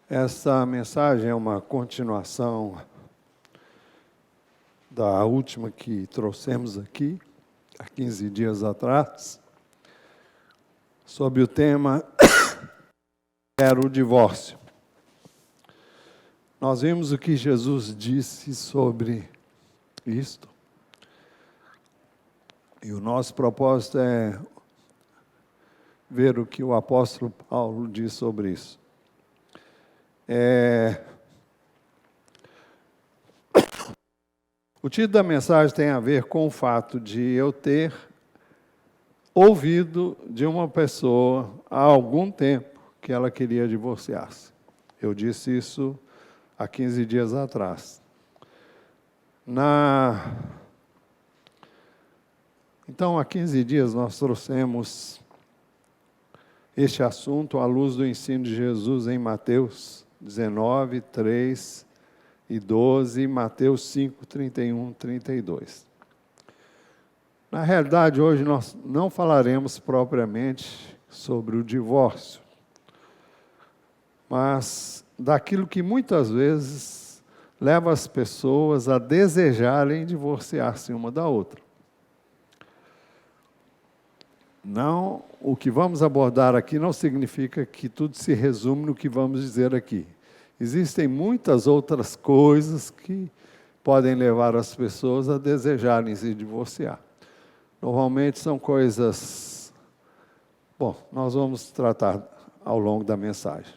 Essa mensagem é uma continuação da última que trouxemos aqui, há 15 dias atrás, sobre o tema era o divórcio. Nós vimos o que Jesus disse sobre isto. E o nosso propósito é ver o que o apóstolo Paulo diz sobre isso. O título da mensagem tem a ver com o fato de eu ter ouvido de uma pessoa há algum tempo que ela queria divorciar-se. Eu disse isso há 15 dias atrás. Então, há 15 dias nós trouxemos este assunto à luz do ensino de Jesus em Mateus 19, 3 e 12, e Mateus 5, 31, 32. Na realidade, hoje nós não falaremos propriamente sobre o divórcio, mas daquilo que muitas vezes leva as pessoas a desejarem divorciar-se uma da outra. Não, o que vamos abordar aqui não significa que tudo se resume no que vamos dizer aqui. Existem muitas outras coisas que podem levar as pessoas a desejarem se divorciar. Normalmente são coisas... Bom, nós vamos tratar ao longo da mensagem.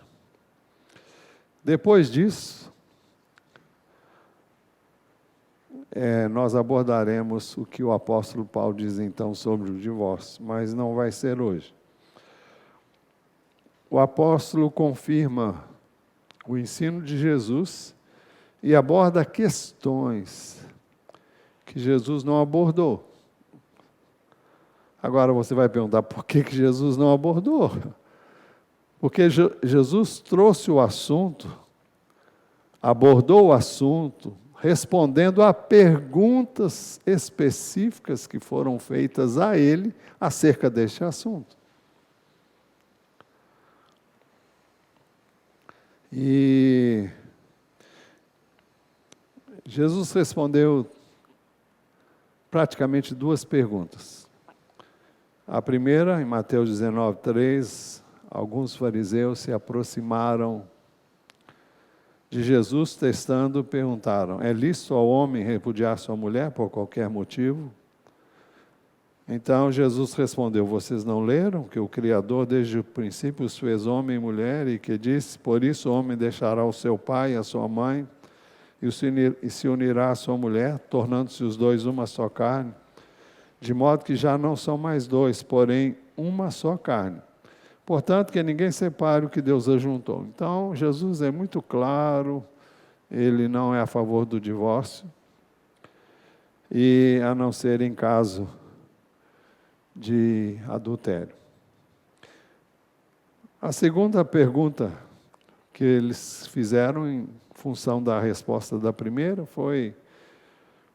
Depois disso, nós abordaremos o que o apóstolo Paulo diz então sobre o divórcio, mas não vai ser hoje. O apóstolo confirma o ensino de Jesus e aborda questões que Jesus não abordou. Agora você vai perguntar, por que Jesus não abordou? Porque Jesus trouxe o assunto, abordou o assunto, respondendo a perguntas específicas que foram feitas a ele acerca deste assunto. E Jesus respondeu praticamente duas perguntas. A primeira, em Mateus 19, 3, alguns fariseus se aproximaram de Jesus, testando, perguntaram: é lícito ao homem repudiar sua mulher por qualquer motivo? Então Jesus respondeu: vocês não leram que o Criador desde o princípio os fez homem e mulher, e que disse: por isso o homem deixará o seu pai e a sua mãe, e se unirá à sua mulher, tornando-se os dois uma só carne, de modo que já não são mais dois, porém uma só carne. Portanto, que ninguém separe o que Deus ajuntou. Então, Jesus é muito claro, ele não é a favor do divórcio, e a não ser em caso de adultério. A segunda pergunta que eles fizeram em função da resposta da primeira foi: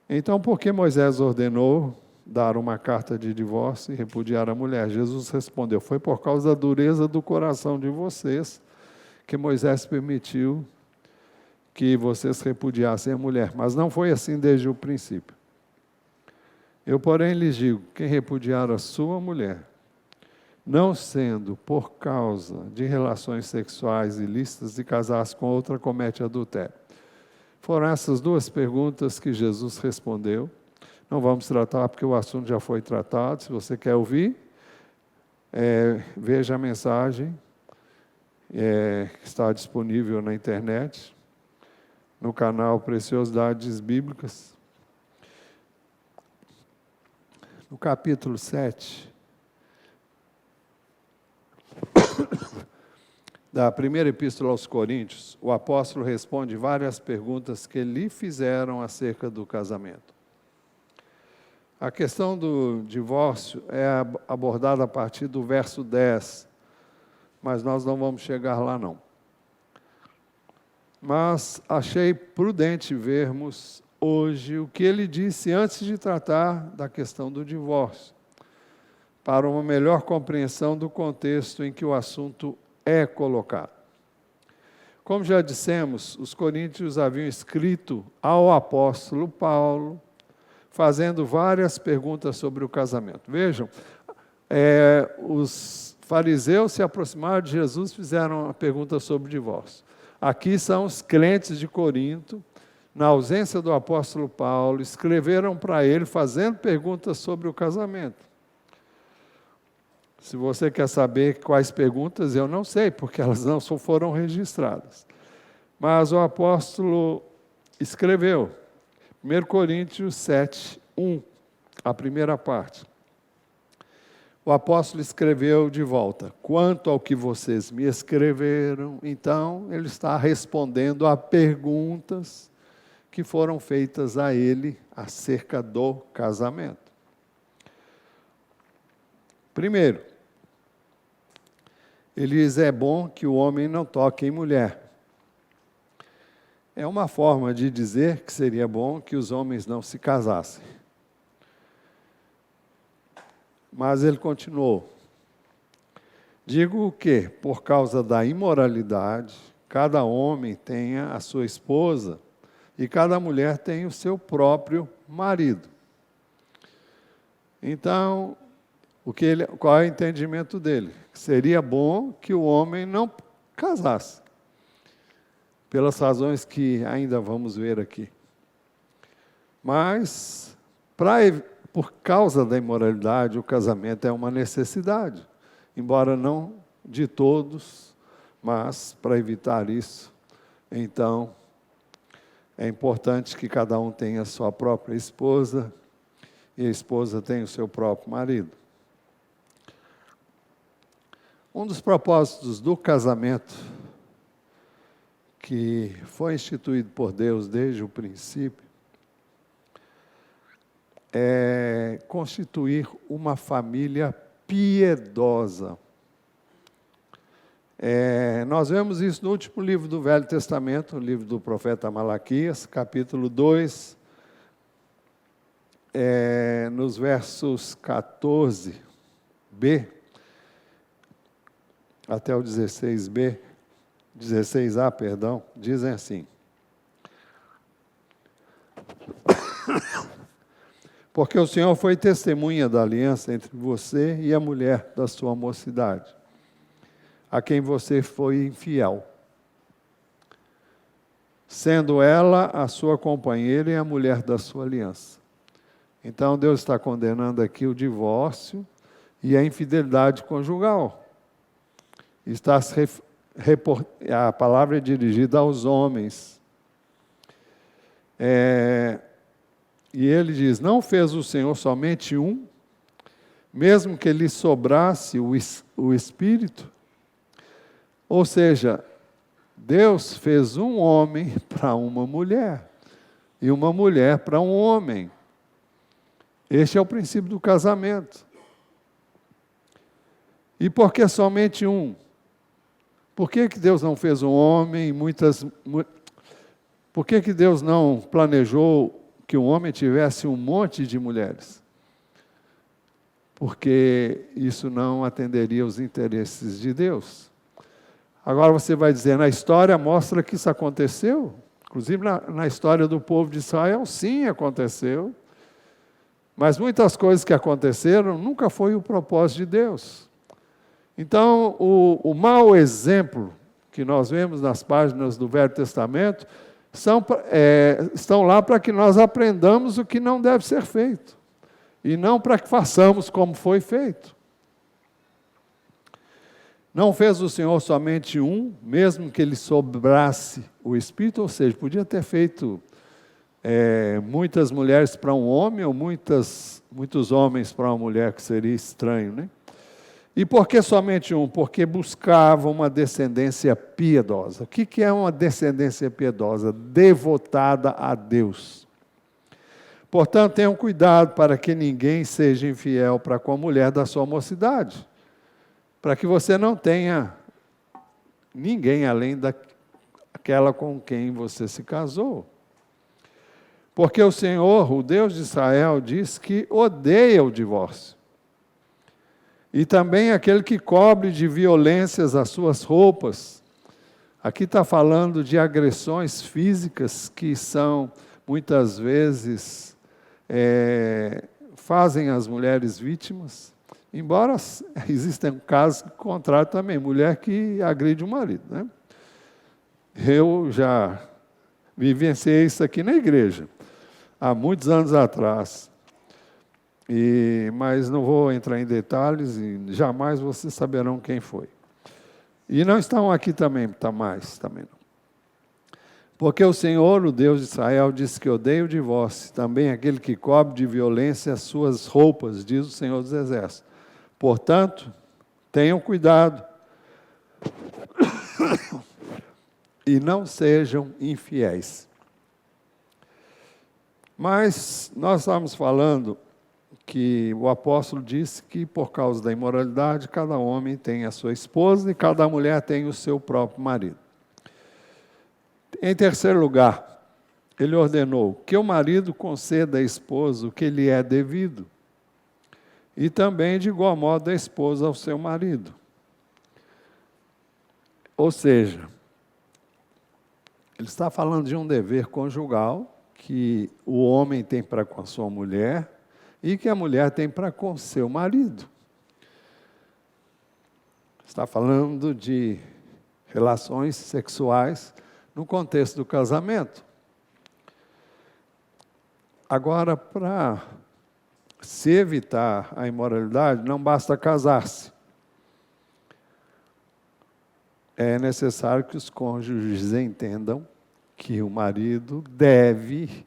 então, por que Moisés ordenou dar uma carta de divórcio e repudiar a mulher? Jesus respondeu: foi por causa da dureza do coração de vocês que Moisés permitiu que vocês repudiassem a mulher, mas não foi assim desde o princípio. Eu, porém, lhes digo: quem repudiar a sua mulher, não sendo por causa de relações sexuais ilícitas e casar-se com outra, comete adultério. Foram essas duas perguntas que Jesus respondeu. Não vamos tratar porque o assunto já foi tratado. Se você quer ouvir, veja a mensagem, que está disponível na internet, no canal Preciosidades Bíblicas. No capítulo 7 da primeira epístola aos Coríntios, o apóstolo responde várias perguntas que lhe fizeram acerca do casamento. A questão do divórcio é abordada a partir do verso 10, mas nós não vamos chegar lá não. Mas achei prudente vermos hoje o que ele disse antes de tratar da questão do divórcio, para uma melhor compreensão do contexto em que o assunto é colocado. Como já dissemos, os coríntios haviam escrito ao apóstolo Paulo, fazendo várias perguntas sobre o casamento. Vejam, os fariseus se aproximaram de Jesus e fizeram uma pergunta sobre o divórcio. Aqui são os crentes de Corinto, na ausência do apóstolo Paulo, escreveram para ele fazendo perguntas sobre o casamento. Se você quer saber quais perguntas, eu não sei, porque elas não foram registradas. Mas o apóstolo escreveu, 1 Coríntios 7, 1, a primeira parte. O apóstolo escreveu de volta, quanto ao que vocês me escreveram, então ele está respondendo a perguntas que foram feitas a ele acerca do casamento. Primeiro, ele diz, é bom que o homem não toque em mulher. É uma forma de dizer que seria bom que os homens não se casassem. Mas ele continuou. Digo que, por causa da imoralidade, cada homem tenha a sua esposa e cada mulher tem o seu próprio marido. Então, qual é o entendimento dele? Seria bom que o homem não casasse, pelas razões que ainda vamos ver aqui. Mas, por causa da imoralidade, o casamento é uma necessidade, embora não de todos, mas para evitar isso, então, é importante que cada um tenha a sua própria esposa e a esposa tenha o seu próprio marido. Um dos propósitos do casamento, que foi instituído por Deus desde o princípio, é constituir uma família piedosa. Nós vemos isso no último livro do Velho Testamento, o livro do profeta Malaquias, capítulo 2, nos versos 14b até o 16a, dizem assim: porque o Senhor foi testemunha da aliança entre você e a mulher da sua mocidade, a quem você foi infiel, sendo ela a sua companheira e a mulher da sua aliança. Então Deus está condenando aqui o divórcio e a infidelidade conjugal. A palavra é dirigida aos homens. E ele diz, não fez o Senhor somente um, mesmo que lhe sobrasse o Espírito? Ou seja, Deus fez um homem para uma mulher, e uma mulher para um homem. Este é o princípio do casamento. E por que somente um? Por que Deus não fez um homem e Por que Deus não planejou que um homem tivesse um monte de mulheres? Porque isso não atenderia os interesses de Deus. Agora você vai dizer, na história mostra que isso aconteceu. Inclusive na história do povo de Israel, sim, aconteceu. Mas muitas coisas que aconteceram nunca foi o propósito de Deus. Então, o mau exemplo que nós vemos nas páginas do Velho Testamento estão lá para que nós aprendamos o que não deve ser feito. E não para que façamos como foi feito. Não fez o Senhor somente um, mesmo que lhe sobrasse o Espírito, ou seja, podia ter feito muitas mulheres para um homem, ou muitos homens para uma mulher, que seria estranho, né? E por que somente um? Porque buscava uma descendência piedosa. O que é uma descendência piedosa? Devotada a Deus. Portanto, tenham cuidado para que ninguém seja infiel para com a mulher da sua mocidade, para que você não tenha ninguém além daquela com quem você se casou. Porque o Senhor, o Deus de Israel, diz que odeia o divórcio. E também aquele que cobre de violências as suas roupas, Aqui está falando de agressões físicas que são, muitas vezes, fazem as mulheres vítimas, embora existam casos contrários também, mulher que agride o marido, né? Eu já vivenciei isso aqui na igreja, há muitos anos atrás, mas não vou entrar em detalhes e jamais vocês saberão quem foi. E não estão aqui também, também não. Porque o Senhor, o Deus de Israel, disse que odeia o divórcio, também aquele que cobre de violência as suas roupas, diz o Senhor dos Exércitos. Portanto, tenham cuidado e não sejam infiéis. Mas nós estamos falando que o apóstolo disse que por causa da imoralidade, cada homem tem a sua esposa e cada mulher tem o seu próprio marido. Em terceiro lugar, ele ordenou que o marido conceda à esposa o que lhe é devido e também, de igual modo, a esposa ao seu marido. Ou seja, ele está falando de um dever conjugal que o homem tem para com a sua mulher e que a mulher tem para com seu marido. Está falando de relações sexuais no contexto do casamento. Agora, para se evitar a imoralidade, não basta casar-se. É necessário que os cônjuges entendam que o marido deve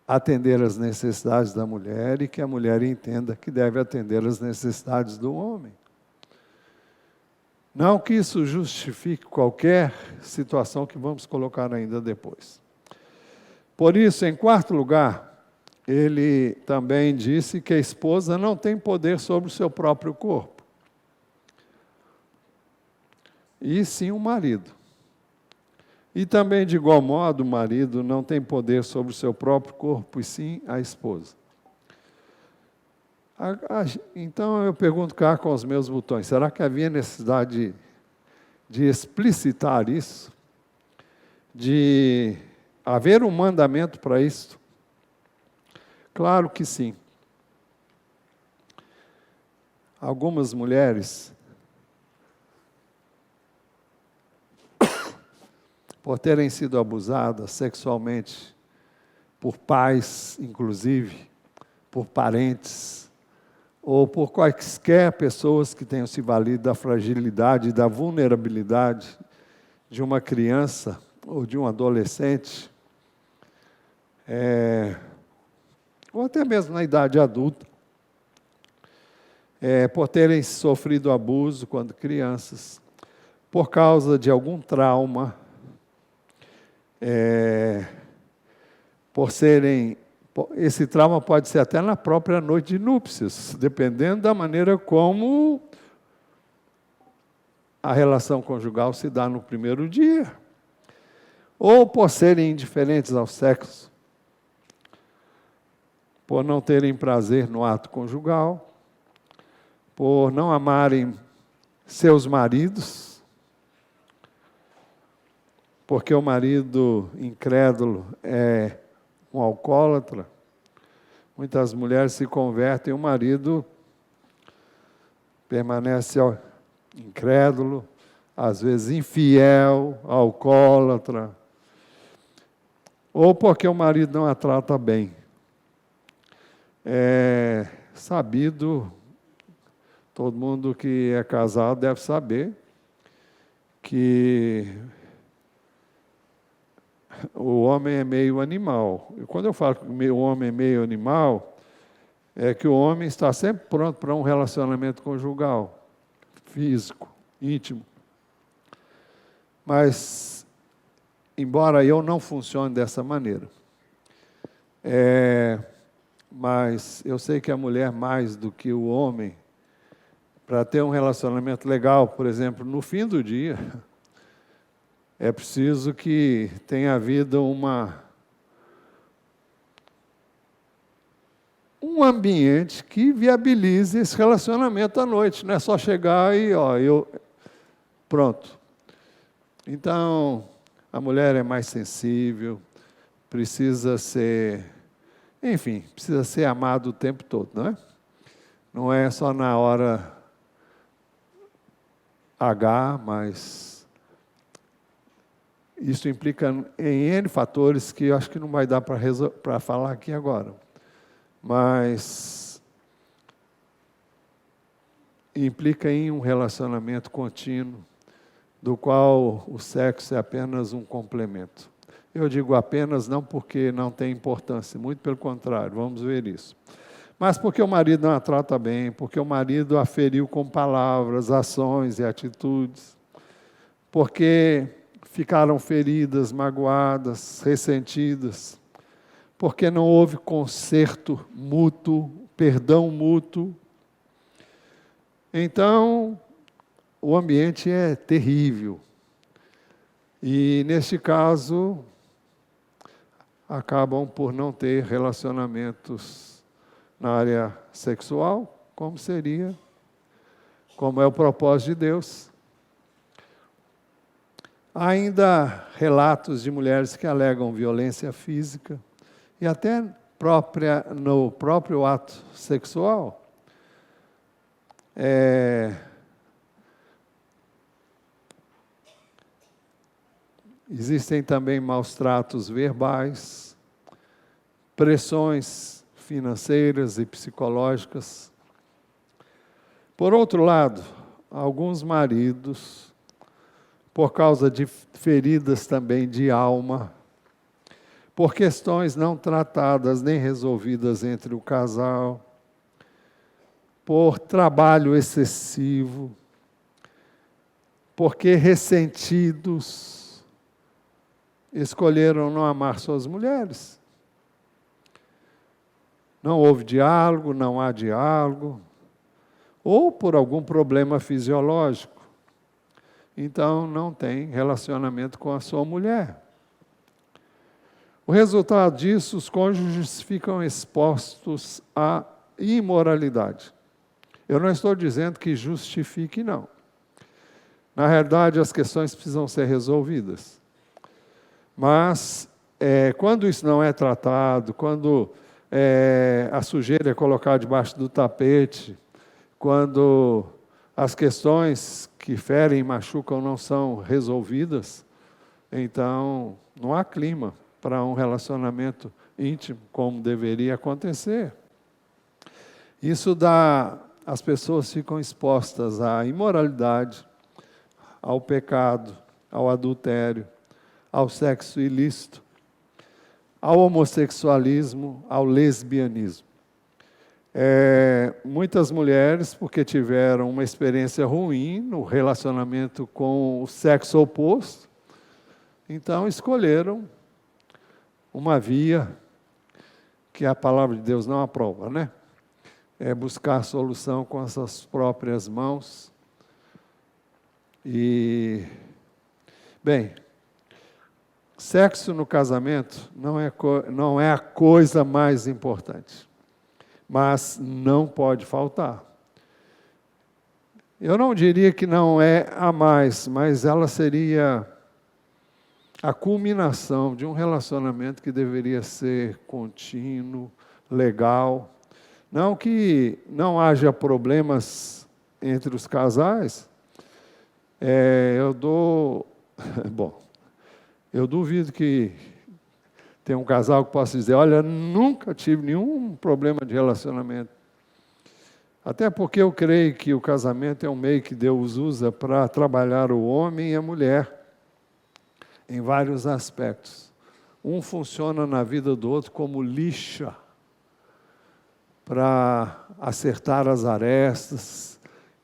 atender às necessidades da mulher e que a mulher entenda que deve atender às necessidades do homem. Não que isso justifique qualquer situação que vamos colocar ainda depois. Por isso, em quarto lugar, ele também disse que a esposa não tem poder sobre o seu próprio corpo, e sim o marido. E também, de igual modo, o marido não tem poder sobre o seu próprio corpo, e sim a esposa. Então, eu pergunto cá com os meus botões, será que havia necessidade de explicitar isso? De haver um mandamento para isso? Claro que sim. Algumas mulheres, por terem sido abusadas sexualmente por pais, inclusive, por parentes, ou por quaisquer pessoas que tenham se valido da fragilidade e da vulnerabilidade de uma criança ou de um adolescente, ou até mesmo na idade adulta, por terem sofrido abuso quando crianças, por causa de algum trauma, esse trauma pode ser até na própria noite de núpcias, dependendo da maneira como a relação conjugal se dá no primeiro dia, ou por serem indiferentes ao sexo, por não terem prazer no ato conjugal, por não amarem seus maridos, porque o marido incrédulo é um alcoólatra. Muitas mulheres se convertem, o marido permanece incrédulo, às vezes infiel, alcoólatra, ou porque o marido não a trata bem. É sabido, todo mundo que é casado deve saber, que o homem é meio animal. E quando eu falo que o homem é meio animal, é que o homem está sempre pronto para um relacionamento conjugal, físico, íntimo. Mas, embora eu não funcione dessa maneira, mas eu sei que a mulher, mais do que o homem, para ter um relacionamento legal, por exemplo, no fim do dia, é preciso que tenha havido um ambiente que viabilize esse relacionamento à noite. Não é só chegar e, pronto. Então, a mulher é mais sensível, precisa ser, enfim, precisa ser amada o tempo todo, não é? Não é só na hora H, mas isso implica em N fatores que eu acho que não vai dar para falar aqui agora. Mas implica em um relacionamento contínuo, do qual o sexo é apenas um complemento. Eu digo apenas não porque não tem importância, muito pelo contrário, vamos ver isso. Mas porque o marido não a trata bem, porque o marido a feriu com palavras, ações e atitudes, porque ficaram feridas, magoadas, ressentidas, porque não houve conserto mútuo, perdão mútuo. Então, o ambiente é terrível. E, neste caso, acabam por não ter relacionamentos na área sexual, como é o propósito de Deus. Há ainda relatos de mulheres que alegam violência física e até no próprio ato sexual. Existem também maus tratos verbais, pressões financeiras e psicológicas. Por outro lado, alguns maridos, por causa de feridas também de alma, por questões não tratadas nem resolvidas entre o casal, por trabalho excessivo, porque ressentidos, escolheram não amar suas mulheres. Não houve diálogo, não há diálogo, ou por algum problema fisiológico. Então, não tem relacionamento com a sua mulher. O resultado disso, os cônjuges ficam expostos à imoralidade. Eu não estou dizendo que justifique, não. Na realidade, as questões precisam ser resolvidas. Mas, quando isso não é tratado, quando a sujeira é colocada debaixo do tapete, quando as questões que ferem e machucam não são resolvidas, então não há clima para um relacionamento íntimo como deveria acontecer. As pessoas ficam expostas à imoralidade, ao pecado, ao adultério, ao sexo ilícito, ao homossexualismo, ao lesbianismo. Muitas mulheres, porque tiveram uma experiência ruim no relacionamento com o sexo oposto, então escolheram uma via que a palavra de Deus não aprova, né? É buscar a solução com as suas próprias mãos. Bem, sexo no casamento não é a coisa mais importante, mas não pode faltar. Eu não diria que não é a mais, mas ela seria a culminação de um relacionamento que deveria ser contínuo, legal. Não que não haja problemas entre os casais. Eu duvido que tem um casal que possa dizer, olha, nunca tive nenhum problema de relacionamento. Até porque eu creio que o casamento é um meio que Deus usa para trabalhar o homem e a mulher em vários aspectos. Um funciona na vida do outro como lixa, para acertar as arestas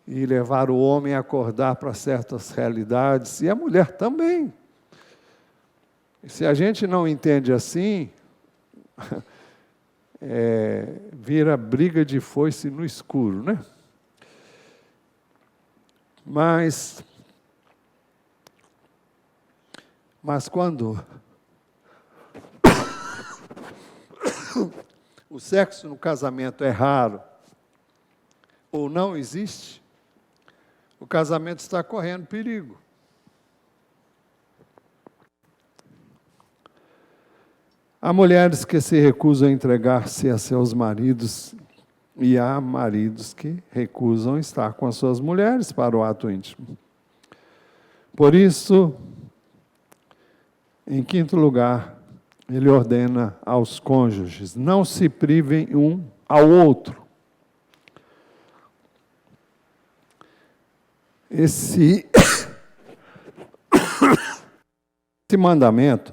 e levar o homem a acordar para certas realidades, e a mulher também. Se a gente não entende assim, vira briga de foice no escuro, né? Mas quando o sexo no casamento é raro ou não existe, o casamento está correndo perigo. Há mulheres que se recusam a entregar-se a seus maridos e há maridos que recusam estar com as suas mulheres para o ato íntimo. Por isso, em quinto lugar, ele ordena aos cônjuges: não se privem um ao outro. Esse mandamento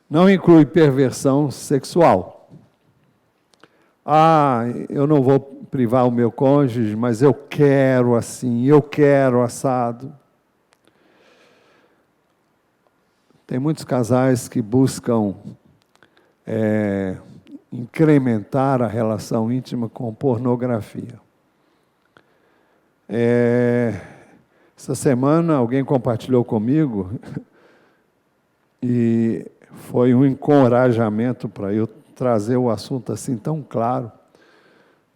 não inclui perversão sexual. Eu não vou privar o meu cônjuge, mas eu quero assim, eu quero assado. Tem muitos casais que buscam incrementar a relação íntima com pornografia. Essa semana alguém compartilhou comigo e foi um encorajamento para eu trazer o assunto assim tão claro,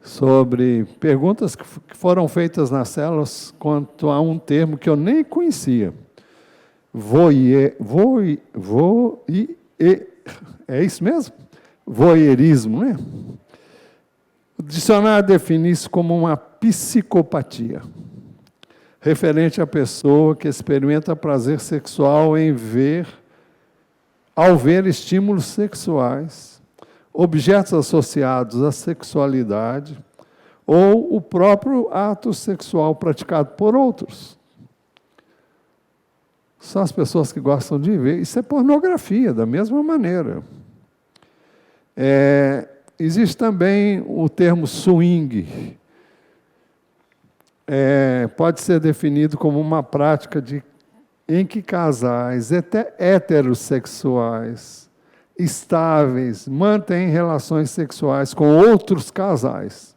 sobre perguntas que foram feitas nas células quanto a um termo que eu nem conhecia. É isso mesmo? Voyeurismo, né? O dicionário define isso como uma psicopatia, referente à pessoa que experimenta prazer sexual ao ver estímulos sexuais, objetos associados à sexualidade, ou o próprio ato sexual praticado por outros. São as pessoas que gostam de ver. Isso é pornografia, da mesma maneira. Existe também o termo swing. Pode ser definido como uma prática em que casais heterossexuais estáveis mantêm relações sexuais com outros casais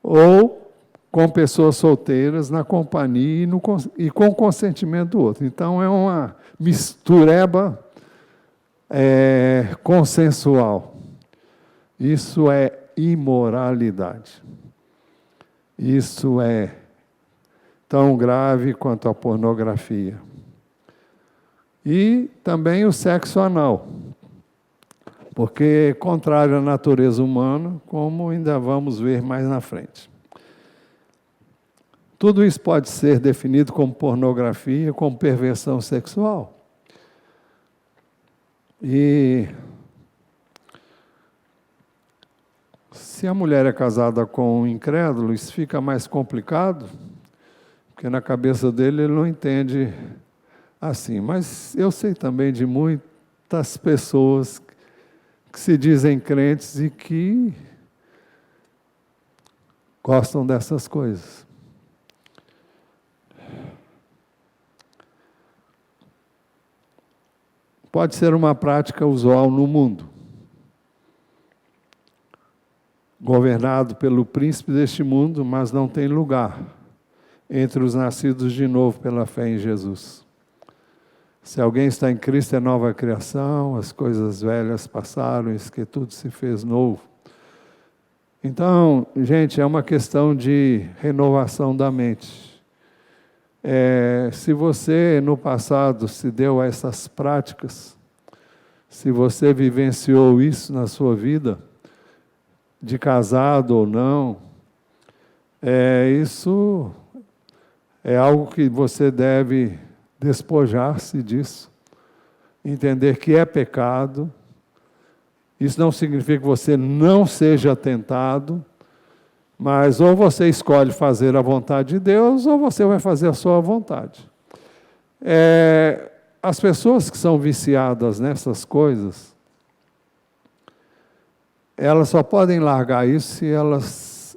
ou com pessoas solteiras na companhia e com consentimento do outro. Então, é uma mistureba consensual. Isso é imoralidade. Isso é tão grave quanto a pornografia. E também o sexo anal, porque é contrário à natureza humana, como ainda vamos ver mais na frente. Tudo isso pode ser definido como pornografia, como perversão sexual. E se a mulher é casada com um incrédulo, isso fica mais complicado, porque na cabeça dele ele não entende assim. Mas eu sei também de muitas pessoas que se dizem crentes e que gostam dessas coisas. Pode ser uma prática usual no mundo, governado pelo príncipe deste mundo, mas não tem lugar entre os nascidos de novo pela fé em Jesus. Se alguém está em Cristo, é nova criação, as coisas velhas passaram, eis que tudo se fez novo. Então, gente, é uma questão de renovação da mente. Se você, no passado, se deu a essas práticas, se você vivenciou isso na sua vida, de casado ou não, isso é algo que você deve despojar-se disso, entender que é pecado. Isso não significa que você não seja tentado, mas ou você escolhe fazer a vontade de Deus, ou você vai fazer a sua vontade. As pessoas que são viciadas nessas coisas, elas só podem largar isso se elas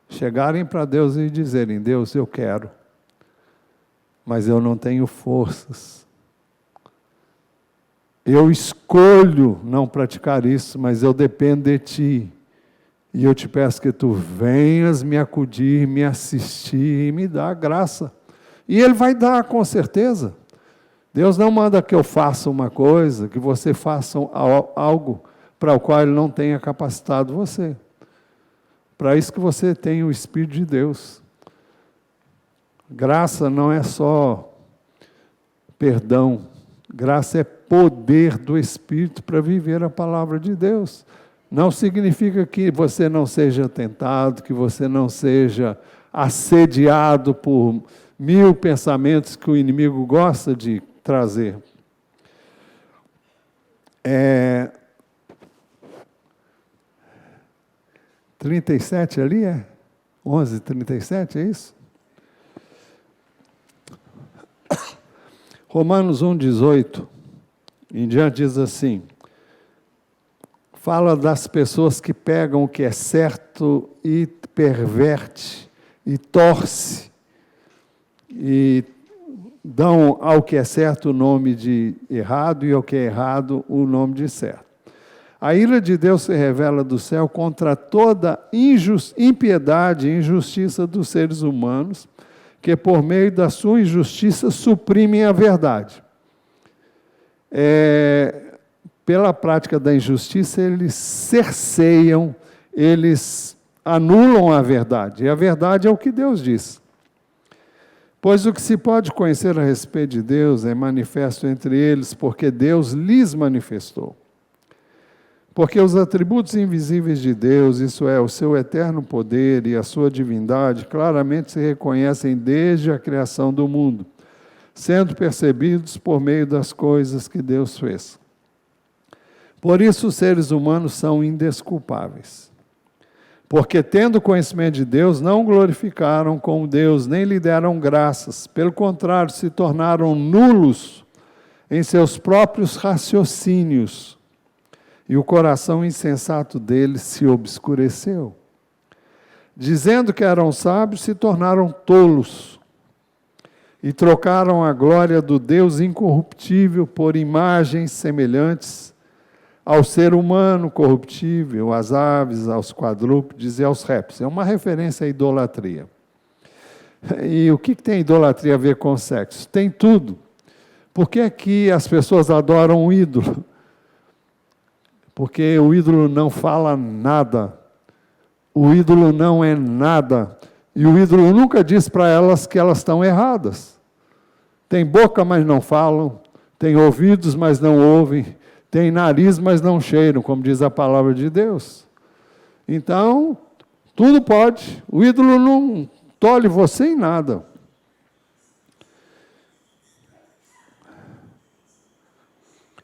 chegarem para Deus e dizerem: Deus, eu quero, mas eu não tenho forças. Eu escolho não praticar isso, mas eu dependo de Ti. E eu te peço que Tu venhas me acudir, me assistir e me dar graça. E Ele vai dar, com certeza. Deus não manda que eu faça uma coisa, que você faça algo para o qual Ele não tenha capacitado você. Para isso que você tem o Espírito de Deus. Graça não é só perdão. Graça é poder do Espírito para viver a palavra de Deus. Não significa que você não seja tentado, que você não seja assediado por 1000 pensamentos que o inimigo gosta de trazer. 37 ali é? 11:37, é isso? Romanos 1:18 em diante diz assim, fala das pessoas que pegam o que é certo e perverte, e torce, e dão ao que é certo o nome de errado, e ao que é errado o nome de certo. A ira de Deus se revela do céu contra toda impiedade e injustiça dos seres humanos, que por meio da sua injustiça suprimem a verdade. Pela prática da injustiça, eles cerceiam, eles anulam a verdade. E a verdade é o que Deus diz. Pois o que se pode conhecer a respeito de Deus é manifesto entre eles, porque Deus lhes manifestou. Porque os atributos invisíveis de Deus, isso é, o seu eterno poder e a sua divindade, claramente se reconhecem desde a criação do mundo, sendo percebidos por meio das coisas que Deus fez. Por isso os seres humanos são indesculpáveis. Porque, tendo conhecimento de Deus, não glorificaram como Deus, nem lhe deram graças. Pelo contrário, se tornaram nulos em seus próprios raciocínios. E o coração insensato deles se obscureceu. Dizendo que eram sábios, se tornaram tolos. E trocaram a glória do Deus incorruptível por imagens semelhantes ao ser humano corruptível, às aves, aos quadrúpedes e aos répteis. É uma referência à idolatria. E o que tem idolatria a ver com sexo? Tem tudo. Por que é que as pessoas adoram um ídolo? Porque o ídolo não fala nada. O ídolo não é nada. E o ídolo nunca diz para elas que elas estão erradas. Tem boca, mas não falam. Tem ouvidos, mas não ouvem. Tem nariz, mas não cheiram, como diz a palavra de Deus. Então, tudo pode. O ídolo não tolhe você em nada.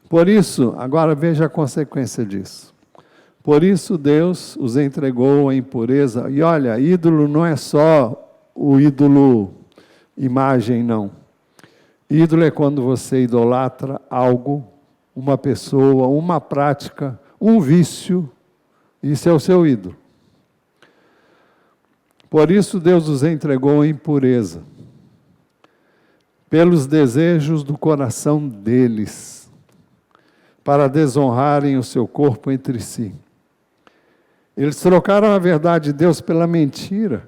Por isso, agora veja a consequência disso. Por isso Deus os entregou à impureza. E olha, ídolo não é só o ídolo imagem, não. Ídolo é quando você idolatra algo, uma pessoa, uma prática, um vício. Isso é o seu ídolo. Por isso Deus os entregou à impureza, pelos desejos do coração deles, para desonrarem o seu corpo entre si. Eles trocaram a verdade de Deus pela mentira,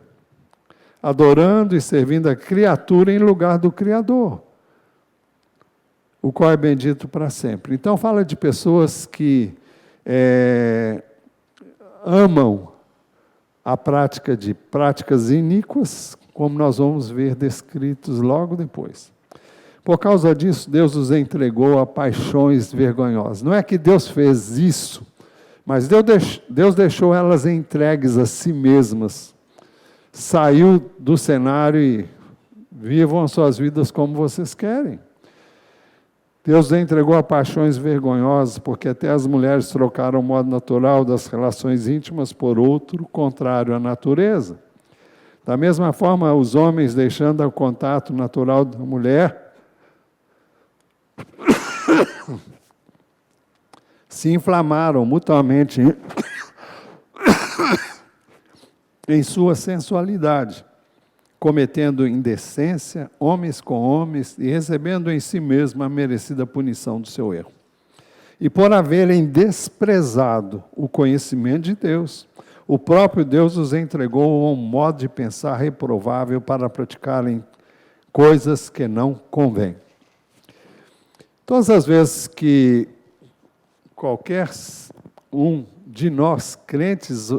adorando e servindo a criatura em lugar do Criador, o qual é bendito para sempre. Então fala de pessoas que amam a prática de práticas iníquas, como nós vamos ver descritos logo depois. Por causa disso, Deus os entregou a paixões vergonhosas. Não é que Deus fez isso, mas Deus deixou elas entregues a si mesmas. Saiu do cenário e vivam as suas vidas como vocês querem. Deus os entregou a paixões vergonhosas, porque até as mulheres trocaram o modo natural das relações íntimas por outro, contrário à natureza. Da mesma forma, os homens, deixando o contato natural da mulher, se inflamaram mutuamente em sua sensualidade, cometendo indecência, homens com homens, e recebendo em si mesmo a merecida punição do seu erro. E por haverem desprezado o conhecimento de Deus, o próprio Deus os entregou a um modo de pensar reprovável para praticarem coisas que não convêm. Todas as vezes que qualquer um de nós, crentes,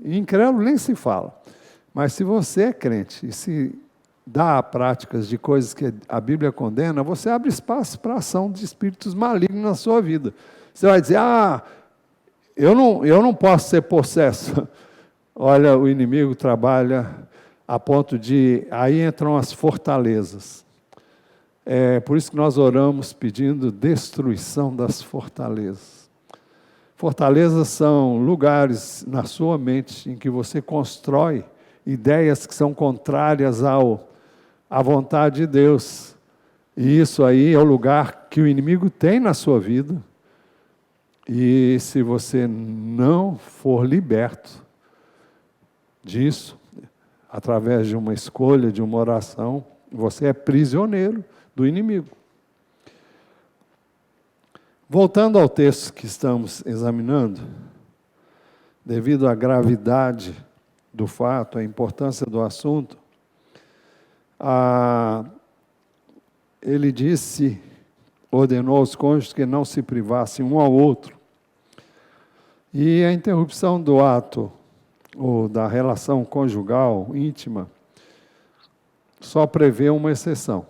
incrédulo nem se fala, mas se você é crente e se dá práticas de coisas que a Bíblia condena, você abre espaço para a ação de espíritos malignos na sua vida. Você vai dizer, eu não posso ser possesso. Olha, o inimigo trabalha a ponto de... Aí entram as fortalezas. É por isso que nós oramos pedindo destruição das fortalezas. Fortalezas são lugares na sua mente em que você constrói ideias que são contrárias à vontade de Deus. E isso aí é o lugar que o inimigo tem na sua vida. E se você não for liberto disso, através de uma escolha, de uma oração, você é prisioneiro do inimigo. Voltando ao texto que estamos examinando, devido à gravidade do fato, a importância do assunto, ele ordenou aos cônjuges que não se privassem um ao outro. E a interrupção do ato, ou da relação conjugal íntima, só prevê uma exceção.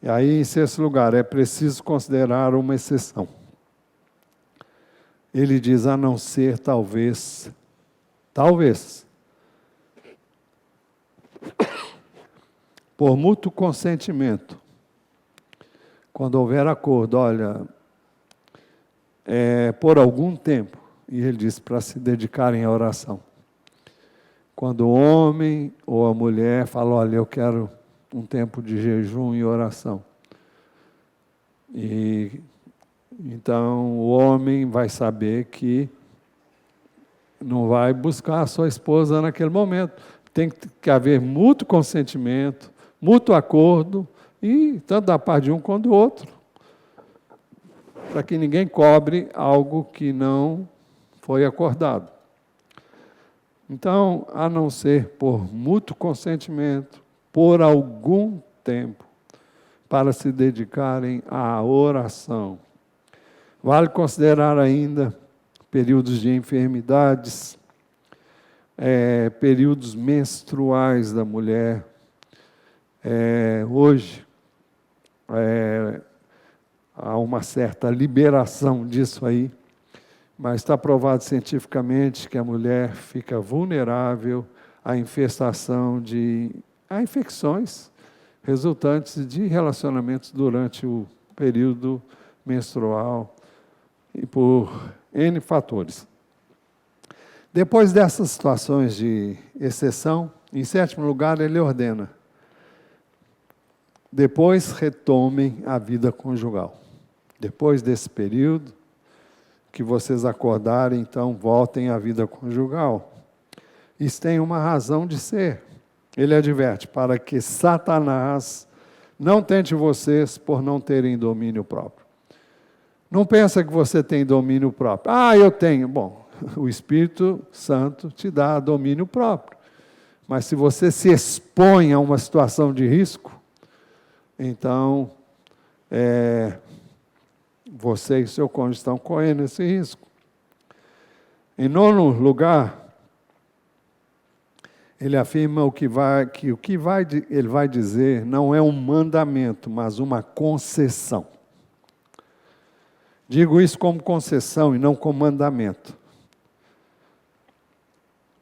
E aí, em sexto lugar, é preciso considerar uma exceção. Ele diz, a não ser talvez, por mútuo consentimento, quando houver acordo, olha, por algum tempo, e ele diz para se dedicarem à oração. Quando o homem ou a mulher fala, olha, eu quero um tempo de jejum e oração. E então o homem vai saber que não vai buscar a sua esposa naquele momento. Tem que haver mútuo consentimento, mútuo acordo, e tanto da parte de um quanto do outro, para que ninguém cobre algo que não foi acordado. Então, a não ser por mútuo consentimento, por algum tempo, para se dedicarem à oração. Vale considerar ainda períodos de enfermidades, períodos menstruais da mulher. Hoje, há uma certa liberação disso aí, mas está provado cientificamente que a mulher fica vulnerável à infestação a infecções resultantes de relacionamentos durante o período menstrual e por N fatores. Depois dessas situações de exceção, em sétimo lugar, ele ordena, depois retomem a vida conjugal. Depois desse período, que vocês acordarem, então voltem à vida conjugal. Isso tem uma razão de ser. Ele adverte, para que Satanás não tente vocês por não terem domínio próprio. Não pensa que você tem domínio próprio. Eu tenho. Bom, o Espírito Santo te dá domínio próprio. Mas se você se expõe a uma situação de risco, então, você e seu cônjuge estão correndo esse risco. Em nono lugar, ele afirma ele vai dizer não é um mandamento, mas uma concessão. Digo isso como concessão e não como mandamento.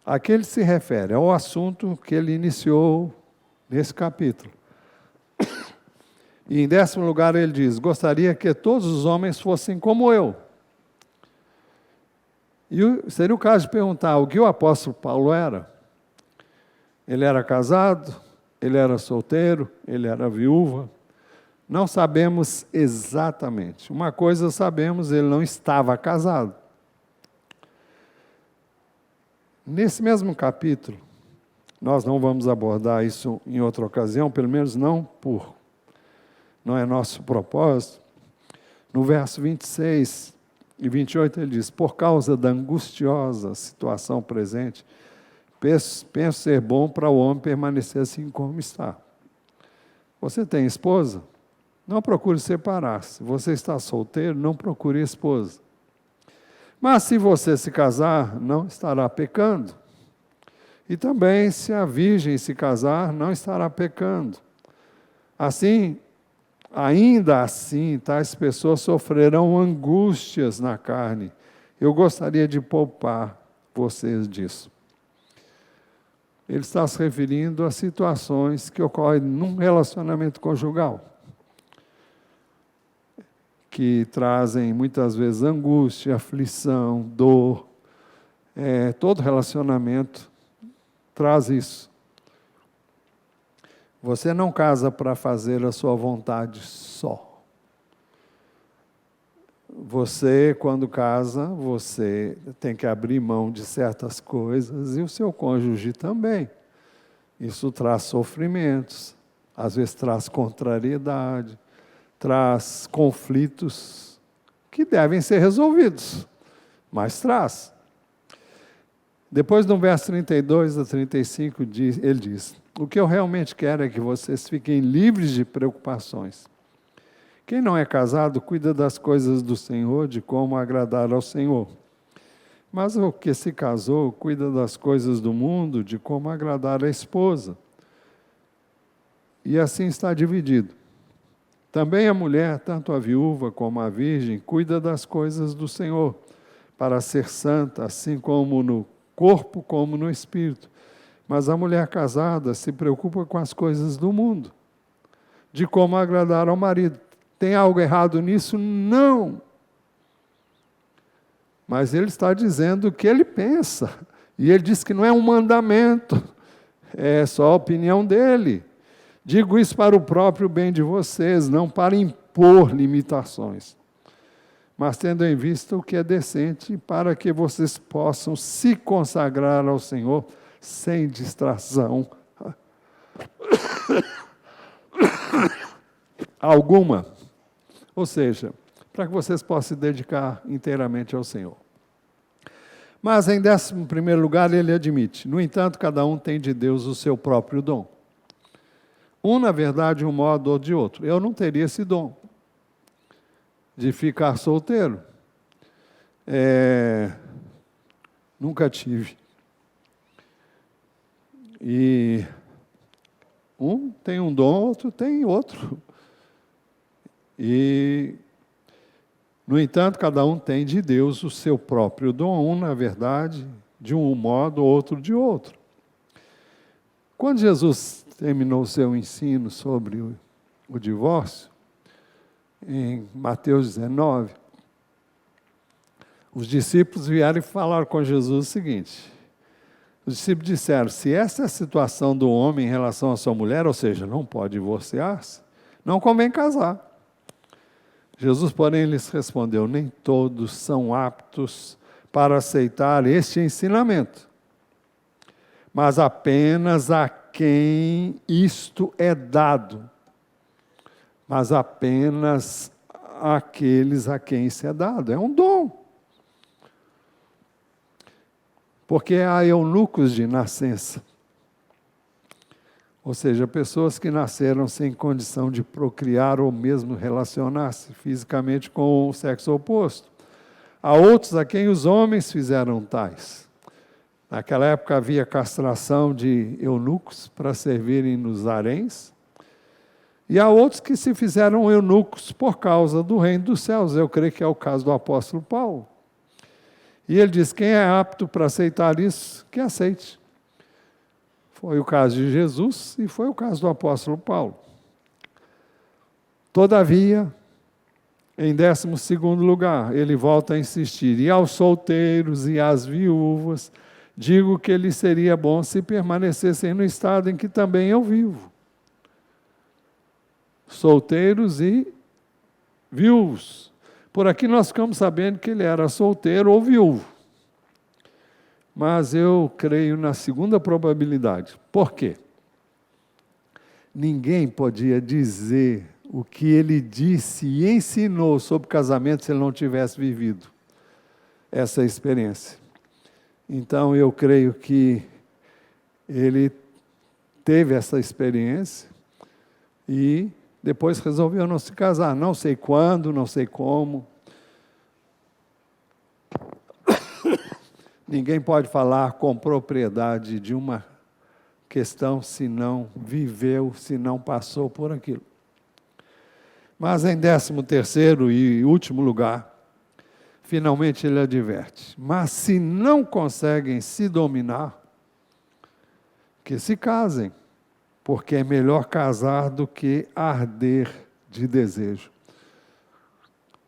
A que ele se refere ao assunto que ele iniciou nesse capítulo. E em décimo lugar ele diz, gostaria que todos os homens fossem como eu. E seria o caso de perguntar o que o apóstolo Paulo era. Ele era casado, ele era solteiro, ele era viúva. Não sabemos exatamente. Uma coisa sabemos, ele não estava casado. Nesse mesmo capítulo, nós não vamos abordar isso em outra ocasião, pelo menos não é nosso propósito. No verso 26 e 28 ele diz, por causa da angustiosa situação presente, penso ser bom para o homem permanecer assim como está. Você tem esposa? Não procure separar-se. Você está solteiro? Não procure esposa. Mas se você se casar, não estará pecando. E também, se a virgem se casar, não estará pecando. Assim, ainda assim, tais pessoas sofrerão angústias na carne. Eu gostaria de poupar vocês disso. Ele está se referindo a situações que ocorrem num relacionamento conjugal, que trazem muitas vezes angústia, aflição, dor. Todo relacionamento traz isso. Você não casa para fazer a sua vontade só. Você, quando casa, você tem que abrir mão de certas coisas e o seu cônjuge também. Isso traz sofrimentos, às vezes traz contrariedade, traz conflitos que devem ser resolvidos, mas traz. Depois, no verso 32 a 35, ele diz: o que eu realmente quero é que vocês fiquem livres de preocupações. Quem não é casado cuida das coisas do Senhor, de como agradar ao Senhor. Mas o que se casou cuida das coisas do mundo, de como agradar a esposa. E assim está dividido. Também a mulher, tanto a viúva como a virgem, cuida das coisas do Senhor, para ser santa, assim como no corpo como no espírito. Mas a mulher casada se preocupa com as coisas do mundo, de como agradar ao marido. Tem algo errado nisso? Não. Mas ele está dizendo o que ele pensa. E ele diz que não é um mandamento, é só a opinião dele. Digo isso para o próprio bem de vocês, não para impor limitações, mas tendo em vista o que é decente, para que vocês possam se consagrar ao Senhor sem distração alguma. Ou seja, para que vocês possam se dedicar inteiramente ao Senhor. Mas, em 11º lugar, ele admite: no entanto, cada um tem de Deus o seu próprio dom. Um, na verdade, um modo ou de outro. Eu não teria esse dom de ficar solteiro. Nunca tive. E um tem um dom, outro tem outro. E, no entanto, cada um tem de Deus o seu próprio dom. Um, na verdade, de um modo, outro de outro. Quando Jesus terminou o seu ensino sobre o divórcio, em Mateus 19, os discípulos vieram e falaram com Jesus o seguinte: os discípulos disseram: se essa é a situação do homem em relação à sua mulher, ou seja, não pode divorciar-se, não convém casar. Jesus, porém, lhes respondeu: nem todos são aptos para aceitar este ensinamento, mas apenas a quem isto é dado. Mas apenas aqueles a quem isso é dado. É um dom. Porque há eunucos de nascença. Ou seja, pessoas que nasceram sem condição de procriar ou mesmo relacionar-se fisicamente com o sexo oposto. Há outros a quem os homens fizeram tais. Naquela época havia castração de eunucos para servirem nos haréns. E há outros que se fizeram eunucos por causa do reino dos céus. Eu creio que é o caso do apóstolo Paulo. E ele diz: quem é apto para aceitar isso, que aceite. Foi o caso de Jesus e foi o caso do apóstolo Paulo. Todavia, em 12º lugar, ele volta a insistir: e aos solteiros e às viúvas, digo que lhes seria bom se permanecessem no estado em que também eu vivo. Solteiros e viúvos. Por aqui nós ficamos sabendo que ele era solteiro ou viúvo. Mas eu creio na segunda probabilidade. Por quê? Ninguém podia dizer o que ele disse e ensinou sobre casamento se ele não tivesse vivido essa experiência. Então eu creio que ele teve essa experiência e depois resolveu não se casar. Não sei quando, não sei como. Ninguém pode falar com propriedade de uma questão se não viveu, se não passou por aquilo. Mas em 13º e último lugar, finalmente ele adverte: mas se não conseguem se dominar, que se casem, porque é melhor casar do que arder de desejo.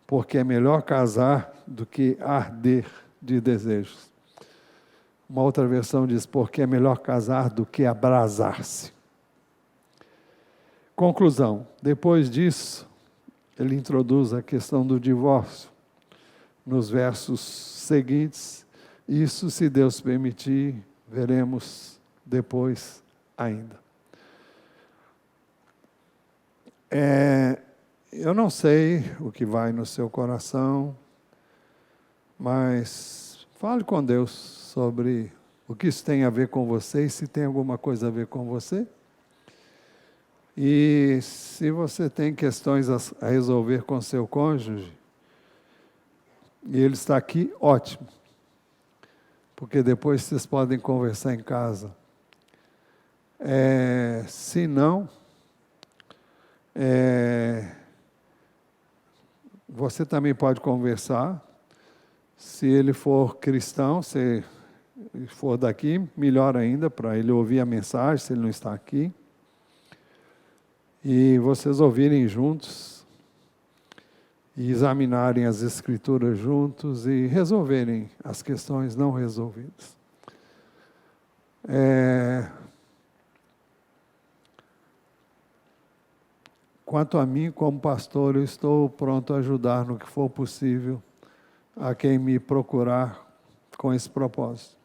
Porque é melhor casar do que arder de desejos. Uma outra versão diz: porque é melhor casar do que abrasar-se. Conclusão: depois disso, ele introduz a questão do divórcio. Nos versos seguintes, isso, se Deus permitir, veremos depois ainda. Eu não sei o que vai no seu coração, mas fale com Deus sobre o que isso tem a ver com você e se tem alguma coisa a ver com você. E se você tem questões a resolver com seu cônjuge, e ele está aqui, ótimo. Porque depois vocês podem conversar em casa. Se não, você também pode conversar. Se ele for cristão, se for daqui, melhor ainda, para ele ouvir a mensagem, se ele não está aqui. E vocês ouvirem juntos, e examinarem as Escrituras juntos, e resolverem as questões não resolvidas. Quanto a mim, como pastor, eu estou pronto a ajudar no que for possível a quem me procurar com esse propósito.